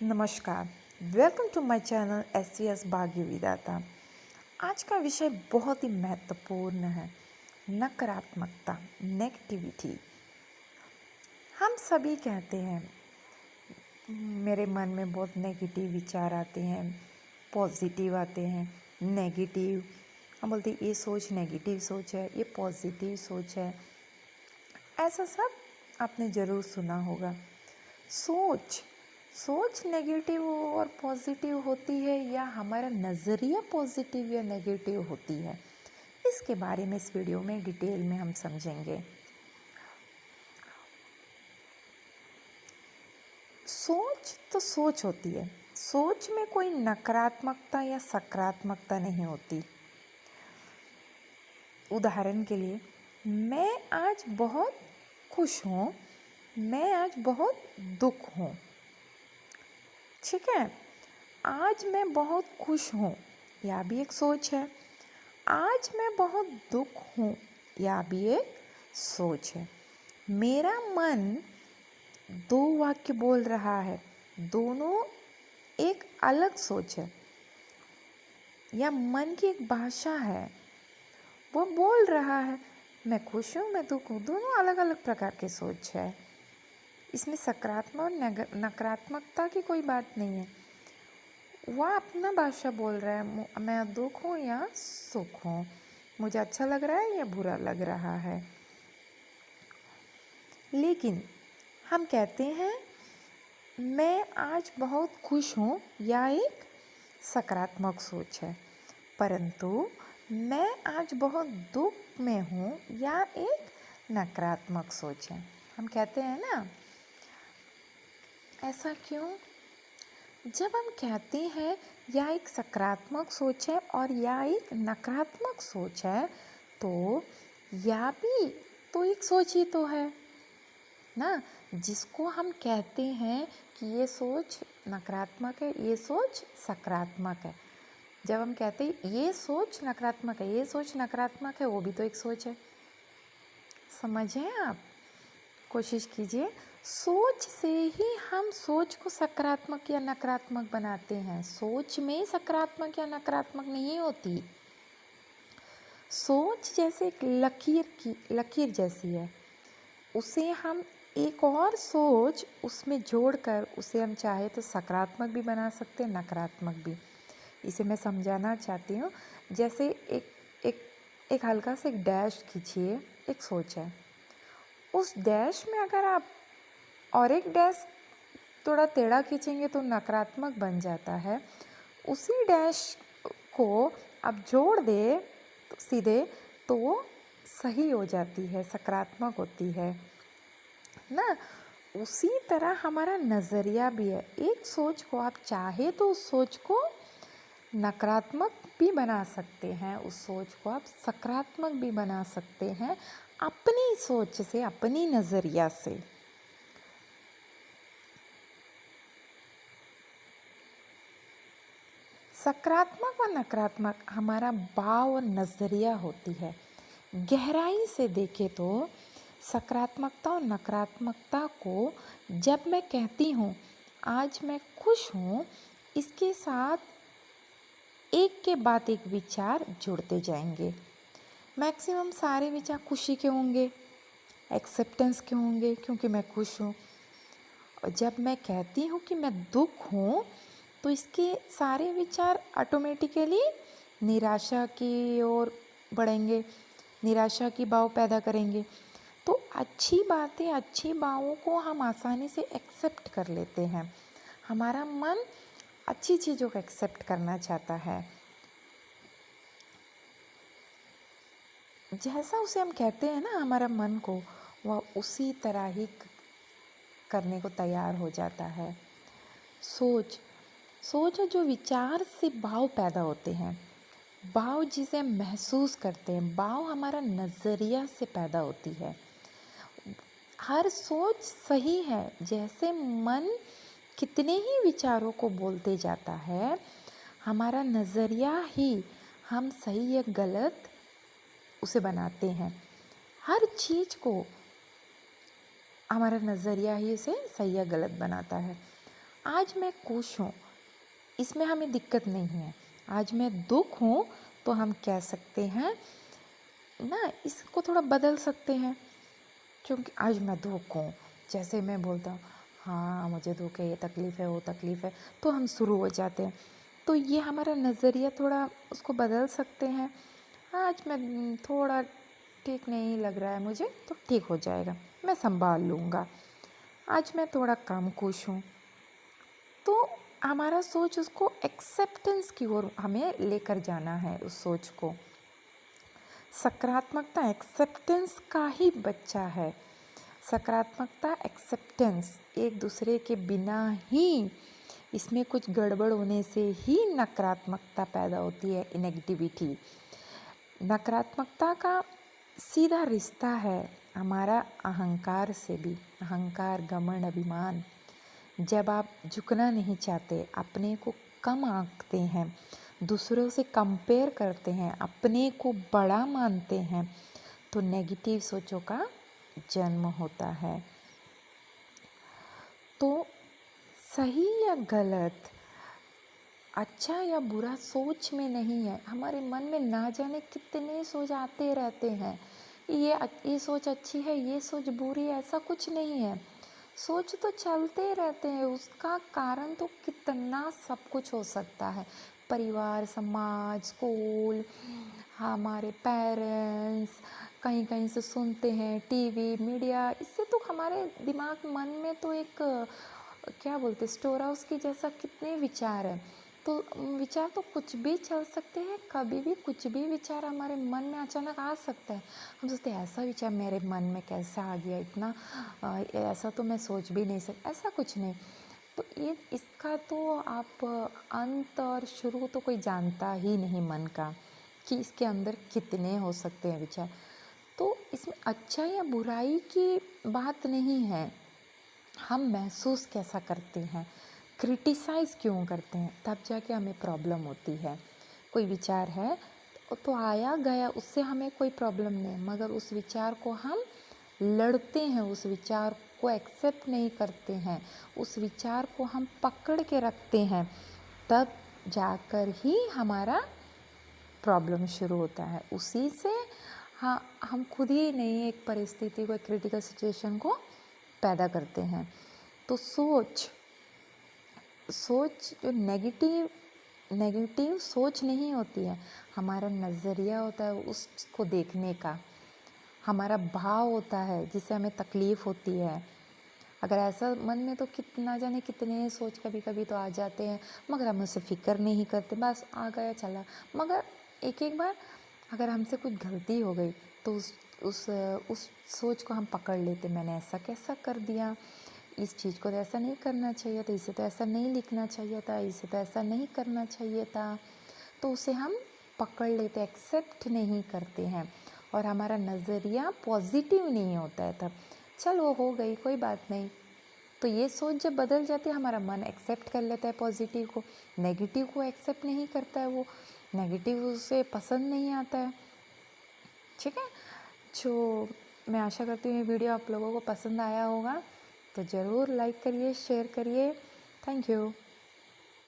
नमस्कार। Welcome to my channel S Bhagya Vidhata. आज का विषय बहुत ही महत्वपूर्ण है, नकारात्मकता, नेगेटिविटी। हम सभी कहते हैं मेरे मन में बहुत नेगेटिव विचार आते हैं, पॉजिटिव आते हैं, नेगेटिव। हम बोलते हैं ये सोच नेगेटिव सोच है, ये पॉजिटिव सोच है। ऐसा सब आपने ज़रूर सुना होगा। सोच नेगेटिव और पॉजिटिव होती है या हमारा नज़रिया पॉजिटिव या नेगेटिव होती है, इसके बारे में इस वीडियो में डिटेल में हम समझेंगे। सोच तो सोच होती है, सोच में कोई नकारात्मकता या सकारात्मकता नहीं होती। उदाहरण के लिए, मैं आज बहुत खुश हूँ, मैं आज बहुत दुख हूँ। ठीक है, आज मैं बहुत खुश हूँ, यह भी एक सोच है। आज मैं बहुत दुख हूँ, यह भी एक सोच है। मेरा मन दो वाक्य बोल रहा है, दोनों एक अलग सोच है। या मन की एक भाषा है, वो बोल रहा है मैं खुश हूँ, मैं दुख हूँ, दोनों अलग अलग प्रकार की सोच है। इसमें सकारात्मक और नकारात्मकता की कोई बात नहीं है। वह अपना भाषा बोल रहा है, मैं दुख हूँ या सुख हूँ, मुझे अच्छा लग रहा है या बुरा लग रहा है। लेकिन हम कहते हैं मैं आज बहुत खुश हूँ, यह एक सकारात्मक सोच है। परंतु मैं आज बहुत दुख में हूँ, यह एक नकारात्मक सोच है। हम कहते हैं ना, ऐसा क्यों? जब हम कहते हैं यह एक सकारात्मक सोच है और यह एक नकारात्मक सोच है, तो यह भी तो एक सोच ही तो है ना। जिसको हम कहते हैं कि ये सोच नकारात्मक है, ये सोच सकारात्मक है। जब हम कहते हैं ये सोच नकारात्मक है, ये सोच नकारात्मक है, वो भी तो एक सोच है। समझें आप, कोशिश कीजिए। सोच से ही हम सोच को सकारात्मक या नकारात्मक बनाते हैं। सोच में सकारात्मक या नकारात्मक नहीं होती। सोच जैसे एक लकीर जैसी है, उसे हम एक और सोच उसमें जोड़कर उसे हम चाहे तो सकारात्मक भी बना सकते हैं, नकारात्मक भी। इसे मैं समझाना चाहती हूँ। जैसे एक हल्का सा एक डैश खींचिए, एक सोच है। उस डैश में अगर आप और एक डैश थोड़ा टेढ़ा खींचेंगे तो नकारात्मक बन जाता है। उसी डैश को आप जोड़ दे तो सीधे, तो वो सही हो जाती है, सकारात्मक होती है ना। उसी तरह हमारा नज़रिया भी है। एक सोच को आप चाहे तो उस सोच को नकारात्मक भी बना सकते हैं, उस सोच को आप सकारात्मक भी बना सकते हैं, अपनी सोच से, अपनी नज़रिया से। सकारात्मक व नकारात्मक हमारा भाव और नज़रिया होती है। गहराई से देखें तो सकारात्मकता और नकारात्मकता को जब मैं कहती हूँ आज मैं खुश हूँ, इसके साथ एक के बाद एक विचार जुड़ते जाएंगे। मैक्सिमम सारे विचार खुशी के होंगे, एक्सेप्टेंस के होंगे क्योंकि मैं खुश हूँ। और जब मैं कहती हूँ कि मैं दुख हूँ, तो इसके सारे विचार ऑटोमेटिकली निराशा की ओर बढ़ेंगे, निराशा की भाव पैदा करेंगे। तो अच्छी बातें, अच्छी भावों को हम आसानी से एक्सेप्ट कर लेते हैं। हमारा मन अच्छी चीज़ों को एक्सेप्ट करना चाहता है। जैसा उसे हम कहते हैं ना, हमारा मन को, वह उसी तरह ही करने को तैयार हो जाता है। सोच है जो विचार से भाव पैदा होते हैं। भाव जिसे हम महसूस करते हैं, भाव हमारा नज़रिया से पैदा होती है। हर सोच सही है। जैसे मन कितने ही विचारों को बोलते जाता है, हमारा नज़रिया ही हम सही या गलत उसे बनाते हैं। हर चीज़ को हमारा नज़रिया ही उसे सही या गलत बनाता है। आज मैं खुश हूँ, इसमें हमें दिक्कत नहीं है। आज मैं दुख हूँ तो हम कह सकते हैं ना, इसको थोड़ा बदल सकते हैं। क्योंकि आज मैं दुख हूँ, जैसे मैं बोलता हूँ हाँ मुझे दुख है, ये तकलीफ़ है, वो तकलीफ़ है, तो हम शुरू हो जाते हैं। तो ये हमारा नज़रिया थोड़ा उसको बदल सकते हैं। आज मैं थोड़ा ठीक नहीं लग रहा है मुझे, तो ठीक हो जाएगा, मैं संभाल लूँगा। आज मैं थोड़ा कम खुश हूँ, तो हमारा सोच उसको एक्सेप्टेंस की ओर हमें लेकर जाना है। उस सोच को सकारात्मकता एक्सेप्टेंस का ही बच्चा है। सकारात्मकता एक्सेप्टेंस एक दूसरे के बिना ही, इसमें कुछ गड़बड़ होने से ही नकारात्मकता पैदा होती है, नेगेटिविटी। नकारात्मकता का सीधा रिश्ता है हमारा अहंकार से भी। अहंकार, घमंड, अभिमान। जब आप झुकना नहीं चाहते, अपने को कम आंकते हैं, दूसरों से कंपेयर करते हैं, अपने को बड़ा मानते हैं, तो नेगेटिव सोचों का जन्म होता है। तो सही या गलत, अच्छा या बुरा सोच में नहीं है। हमारे मन में ना जाने कितने सोच आते रहते हैं, ये सोच अच्छी है, ये सोच बुरी है, ऐसा कुछ नहीं है। सोच तो चलते रहते हैं, उसका कारण तो कितना सब कुछ हो सकता है। परिवार, समाज, स्कूल, हमारे पेरेंट्स, कहीं कहीं से सुनते हैं, टीवी, मीडिया, इससे तो हमारे दिमाग, मन में तो एक क्या बोलते, स्टोर हाउस की जैसा कितने विचार हैं। तो विचार तो कुछ भी चल सकते हैं, कभी भी कुछ भी विचार हमारे मन में अचानक आ सकता है। हम सोचते हैं ऐसा विचार मेरे मन में कैसे आ गया, इतना ऐसा तो मैं सोच भी नहीं सकता, ऐसा कुछ नहीं। तो ये इसका तो आप अंत और शुरू तो कोई जानता ही नहीं मन का, कि इसके अंदर कितने हो सकते हैं विचार। तो इसमें अच्छा या बुराई की बात नहीं है, हम महसूस कैसा करते हैं, क्रिटिसाइज़ क्यों करते हैं, तब जाके हमें प्रॉब्लम होती है। कोई विचार है तो आया गया, उससे हमें कोई प्रॉब्लम नहीं, मगर उस विचार को हम लड़ते हैं, उस विचार को एक्सेप्ट नहीं करते हैं, उस विचार को हम पकड़ के रखते हैं, तब जाकर ही हमारा प्रॉब्लम शुरू होता है। उसी से हाँ, हम खुद ही नहीं एक परिस्थिति को, एक क्रिटिकल सिचुएशन को पैदा करते हैं। तो सोच सोच जो नेगेटिव सोच नहीं होती है, हमारा नज़रिया होता है उसको देखने का, हमारा भाव होता है जिससे हमें तकलीफ़ होती है। अगर ऐसा मन में तो कितना जाने कितने सोच कभी कभी तो आ जाते हैं, मगर हम उससे फ़िक्र नहीं करते, बस आ गया चला। मगर एक एक बार अगर हमसे कुछ गलती हो गई तो उस सोच को हम पकड़ लेते, मैंने ऐसा कैसा कर दिया, इस चीज़ को तो ऐसा नहीं करना चाहिए था, इसे तो ऐसा नहीं लिखना चाहिए था, इसे तो ऐसा नहीं करना चाहिए था। तो उसे हम पकड़ लेते, एक्सेप्ट नहीं करते हैं, और हमारा नज़रिया पॉजिटिव नहीं होता है तब। चलो हो गई, कोई बात नहीं। तो ये सोच जब बदल जाती है, हमारा मन एक्सेप्ट कर लेता है पॉजिटिव को, नेगेटिव को एक्सेप्ट नहीं करता है, वो नेगेटिव उसे पसंद नहीं आता है। ठीक है, जो मैं आशा करती हूँ ये वीडियो आप लोगों को पसंद आया होगा, तो ज़रूर लाइक करिए, शेयर करिए। Thank you.